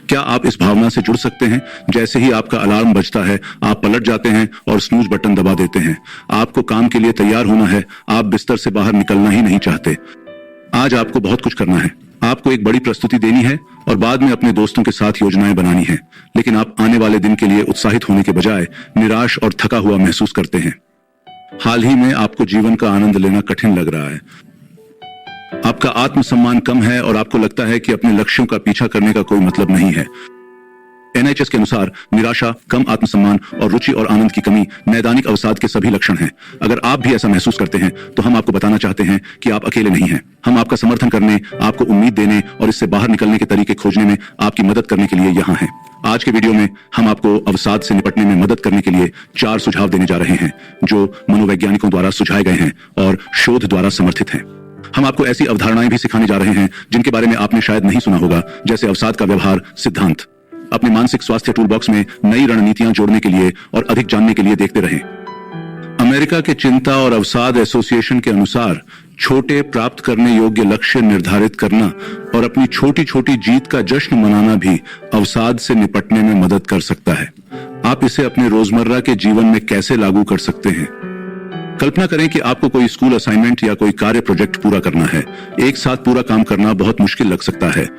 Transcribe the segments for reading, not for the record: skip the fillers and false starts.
क्या आप इस भावना से जुड़ सकते हैं? जैसे ही आपका अलार्म बजता है, आप पलट जाते हैं और स्नूज बटन दबा देते हैं। आपको काम के लिए तैयार होना है, आप बिस्तर से बाहर निकलना ही नहीं चाहते। आज आपको बहुत कुछ करना है। आपको एक बड़ी प्रस्तुति देनी है और बाद में अपने दोस्तों के साथ योजनाएं बनानी है, लेकिन आप आने वाले दिन के लिए उत्साहित होने के बजाय निराश और थका हुआ महसूस करते हैं। हाल ही में आपको जीवन का आनंद लेना कठिन लग रहा है। आपका आत्मसम्मान कम है और आपको लगता है कि अपने लक्ष्यों का पीछा करने का कोई मतलब नहीं है। NHS के अनुसार निराशा, कम आत्मसम्मान और रुचि और आनंद की कमी नैदानिक अवसाद के सभी लक्षण हैं। अगर आप भी ऐसा महसूस करते हैं तो हम आपको बताना चाहते हैं कि आप अकेले नहीं हैं। हम आपका समर्थन करने, आपको उम्मीद देने और इससे बाहर निकलने के तरीके खोजने में आपकी मदद करने के लिए यहाँ हैं। आज के वीडियो में हम आपको अवसाद से निपटने में मदद करने के लिए 4 सुझाव देने जा रहे हैं, जो मनोवैज्ञानिकों द्वारा सुझाए गए हैं और शोध द्वारा समर्थित हैं। हम आपको ऐसी अवधारणाएं भी सिखाने जा रहे हैं जिनके बारे में आपने शायद नहीं सुना होगा, जैसे अवसाद का व्यवहार सिद्धांत। अपने मानसिक स्वास्थ्य टूल बॉक्स में नई रणनीतियां जोड़ने के लिए और अधिक जानने के लिए देखते रहें। अमेरिका के चिंता और अवसाद एसोसिएशन के अनुसार छोटे प्राप्त करने योग्य लक्ष्य निर्धारित करना और अपनी छोटी छोटी जीत का जश्न मनाना भी अवसाद से निपटने में मदद कर सकता है। आप इसे अपने रोजमर्रा के जीवन में कैसे लागू कर सकते हैं? कल्पना करें कि आपको कोई स्कूल असाइनमेंट या कोई कार्य प्रोजेक्ट पूरा करना है। एक साथ पूरा काम करना बहुत मुश्किल लग सकता है।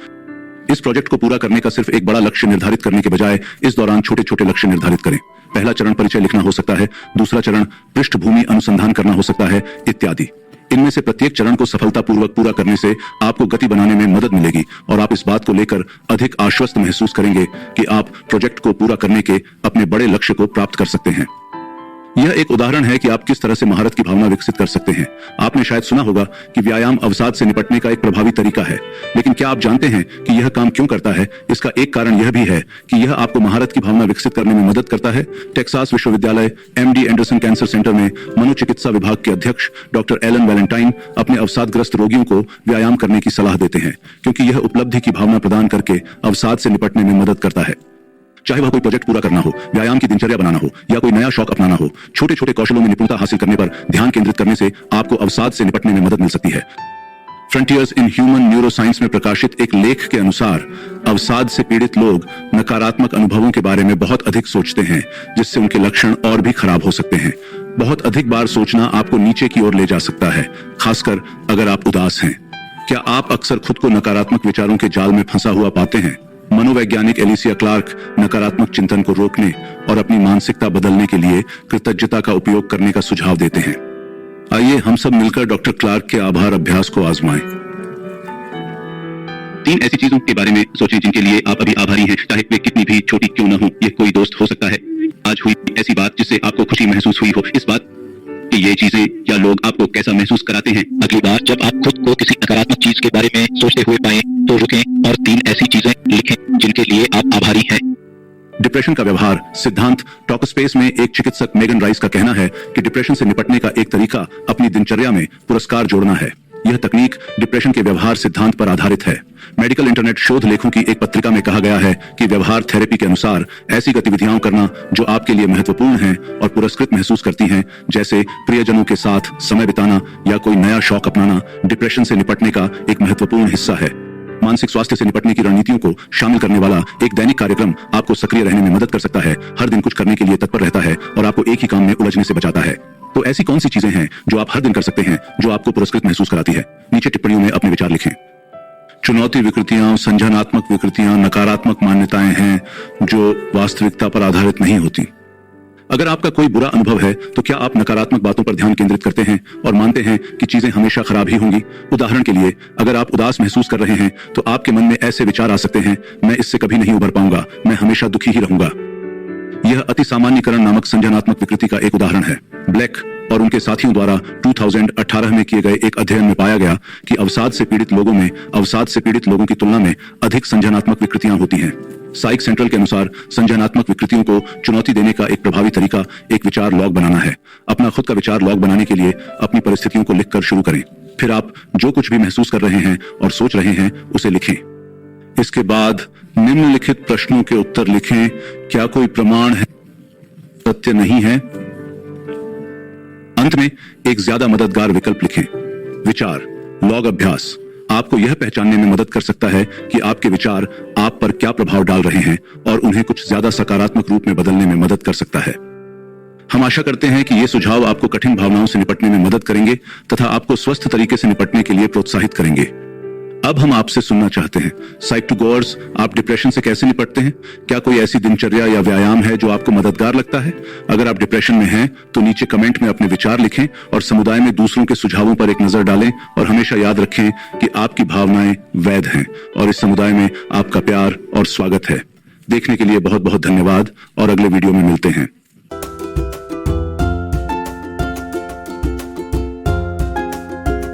इस प्रोजेक्ट को पूरा करने का सिर्फ एक बड़ा लक्ष्य निर्धारित करने के बजाय इस दौरान छोटे छोटे लक्ष्य निर्धारित करें। पहला चरण परिचय लिखना हो सकता है, दूसरा चरण पृष्ठभूमि अनुसंधान करना हो सकता है, इत्यादि। इनमें से प्रत्येक चरण को सफलतापूर्वक पूरा करने से आपको गति बनाने में मदद मिलेगी और आप इस बात को लेकर अधिक आश्वस्त महसूस करेंगे कि आप प्रोजेक्ट को पूरा करने के अपने बड़े लक्ष्य को प्राप्त कर सकते हैं। यह एक उदाहरण है कि आप किस तरह से महारत की भावना विकसित कर सकते हैं। आपने शायद सुना होगा कि व्यायाम अवसाद से निपटने का एक प्रभावी तरीका है, लेकिन क्या आप जानते हैं कि यह काम क्यों करता है? इसका एक कारण यह भी है कि यह आपको महारत की भावना विकसित करने में मदद करता है। टेक्सास विश्वविद्यालय MD एंडरसन कैंसर सेंटर में मनोचिकित्सा विभाग के अध्यक्ष डॉक्टर एलन वैलेंटाइन अपने अवसादग्रस्त रोगियों को व्यायाम करने की सलाह देते हैं, क्योंकि यह उपलब्धि की भावना प्रदान करके अवसाद से निपटने में मदद करता है। चाहे वह कोई प्रोजेक्ट पूरा करना हो, व्यायाम की दिनचर्या बनाना हो या कोई नया शौक अपनाना हो, छोटे छोटे कौशलों में निपुणता हासिल करने पर ध्यान केंद्रित करने से आपको अवसाद से निपटने में मदद मिल सकती है। फ्रंटियर्स इन ह्यूमन न्यूरोसाइंस में प्रकाशित एक लेख के अनुसार अवसाद से पीड़ित लोग नकारात्मक अनुभवों के बारे में बहुत अधिक सोचते हैं, जिससे उनके लक्षण और भी खराब हो सकते हैं। बहुत अधिक बार सोचना आपको नीचे की ओर ले जा सकता है, खासकर अगर आप उदास हैं। क्या आप अक्सर खुद को नकारात्मक विचारों के जाल में फंसा हुआ पाते हैं? मनोवैज्ञानिक एलिसिया क्लार्क नकारात्मक चिंतन को रोकने और अपनी मानसिकता बदलने के लिए कृतज्ञता का उपयोग करने का सुझाव देते हैं। आइए हम सब मिलकर डॉक्टर क्लार्क के आभार अभ्यास को आजमाएं। 3 ऐसी चीजों के बारे में सोचें जिनके लिए आप अभी आभारी हैं, चाहे वे कितनी भी छोटी क्यों न हो। यह कोई दोस्त हो सकता है, आज हुई ऐसी बात जिससे आपको खुशी महसूस हुई हो, इस बात कि ये चीजें या लोग आपको कैसा महसूस कराते हैं। अगली बार जब आप खुद को किसी नकारात्मक चीज के बारे में सोचते हुए पाएं तो रुकें और 3 ऐसी चीजें लिखें जिनके लिए आप आभारी हैं। डिप्रेशन का व्यवहार सिद्धांत। टॉकस्पेस में एक चिकित्सक मेगन राइस का कहना है कि डिप्रेशन से निपटने का एक तरीका अपनी दिनचर्या में पुरस्कार जोड़ना है। यह तकनीक डिप्रेशन के व्यवहार सिद्धांत पर आधारित है। मेडिकल इंटरनेट शोध लेखों की एक पत्रिका में कहा गया है कि व्यवहार थेरेपी के अनुसार ऐसी गतिविधियां करना जो आपके लिए महत्वपूर्ण हैं और पुरस्कृत महसूस करती हैं, जैसे प्रियजनों के साथ समय बिताना या कोई नया शौक अपनाना, डिप्रेशन से निपटने का एक महत्वपूर्ण हिस्सा है। मानसिक स्वास्थ्य से निपटने की रणनीतियों को शामिल करने वाला एक दैनिक कार्यक्रम आपको सक्रिय रहने में मदद कर सकता है, हर दिन कुछ करने के लिए तत्पर रहता है और आपको एक ही काम में उलझने से बचाता है। तो ऐसी कौन सी चीजें हैं जो आप हर दिन कर सकते हैं जो आपको पुरस्कृत महसूस कराती है? नीचे टिप्पणियों में अपने विचार लिखें। चुनौती विकृतियां, संज्ञानात्मक विकृतियां नकारात्मक मान्यताएं हैं जो वास्तविकता पर आधारित नहीं होती। अगर आपका कोई बुरा अनुभव है तो क्या आप नकारात्मक बातों पर ध्यान केंद्रित करते हैं और मानते हैं कि चीजें हमेशा खराब ही होंगी? उदाहरण के लिए, अगर आप उदास महसूस कर रहे हैं तो आपके मन में ऐसे विचार आ सकते हैं, मैं इससे कभी नहीं उभर पाऊंगा, मैं हमेशा दुखी ही रहूंगा। यह अति सामान्यकरण नामक संज्ञानात्मक विकृति का एक उदाहरण है। ब्लैक और उनके साथियों द्वारा 2018 में किए गए एक अध्ययन में पाया गया कि अवसाद से पीड़ित लोगों में अवसाद से पीड़ित लोगों की तुलना में अधिक संज्ञानात्मक विकृतियां होती हैं। साइक सेंट्रल के अनुसार संज्ञानात्मक विकृतियों को चुनौती देने का एक प्रभावी तरीका एक विचार लॉग बनाना है। अपना खुद का विचार लॉग बनाने के लिए अपनी परिस्थितियों को लिखकर शुरू करें। फिर आप जो कुछ भी महसूस कर रहे हैं और सोच रहे हैं उसे लिखें। इसके बाद निम्नलिखित प्रश्नों के उत्तर लिखें। क्या कोई प्रमाण है सत्य नहीं है? अंत में एक ज्यादा मददगार विकल्प लिखें। विचार लॉग अभ्यास। आपको यह पहचानने में मदद कर सकता है कि आपके विचार आप पर क्या प्रभाव डाल रहे हैं और उन्हें कुछ ज्यादा सकारात्मक रूप में बदलने में मदद कर सकता है। हम आशा करते हैं कि ये सुझाव आपको कठिन भावनाओं से निपटने में मदद करेंगे तथा आपको स्वस्थ तरीके से निपटने के लिए प्रोत्साहित करेंगे। अब हम आपसे सुनना चाहते हैं, साइक टू गोअर्स, आप डिप्रेशन से कैसे निपटते हैं? क्या कोई ऐसी दिनचर्या या व्यायाम है जो आपको मददगार लगता है? अगर आप डिप्रेशन में हैं तो नीचे कमेंट में अपने विचार लिखें और समुदाय में दूसरों के सुझावों पर एक नजर डालें। और हमेशा याद रखें कि आपकी भावनाएं वैध हैं और इस समुदाय में आपका प्यार और स्वागत है। देखने के लिए बहुत बहुत धन्यवाद और अगले वीडियो में मिलते हैं।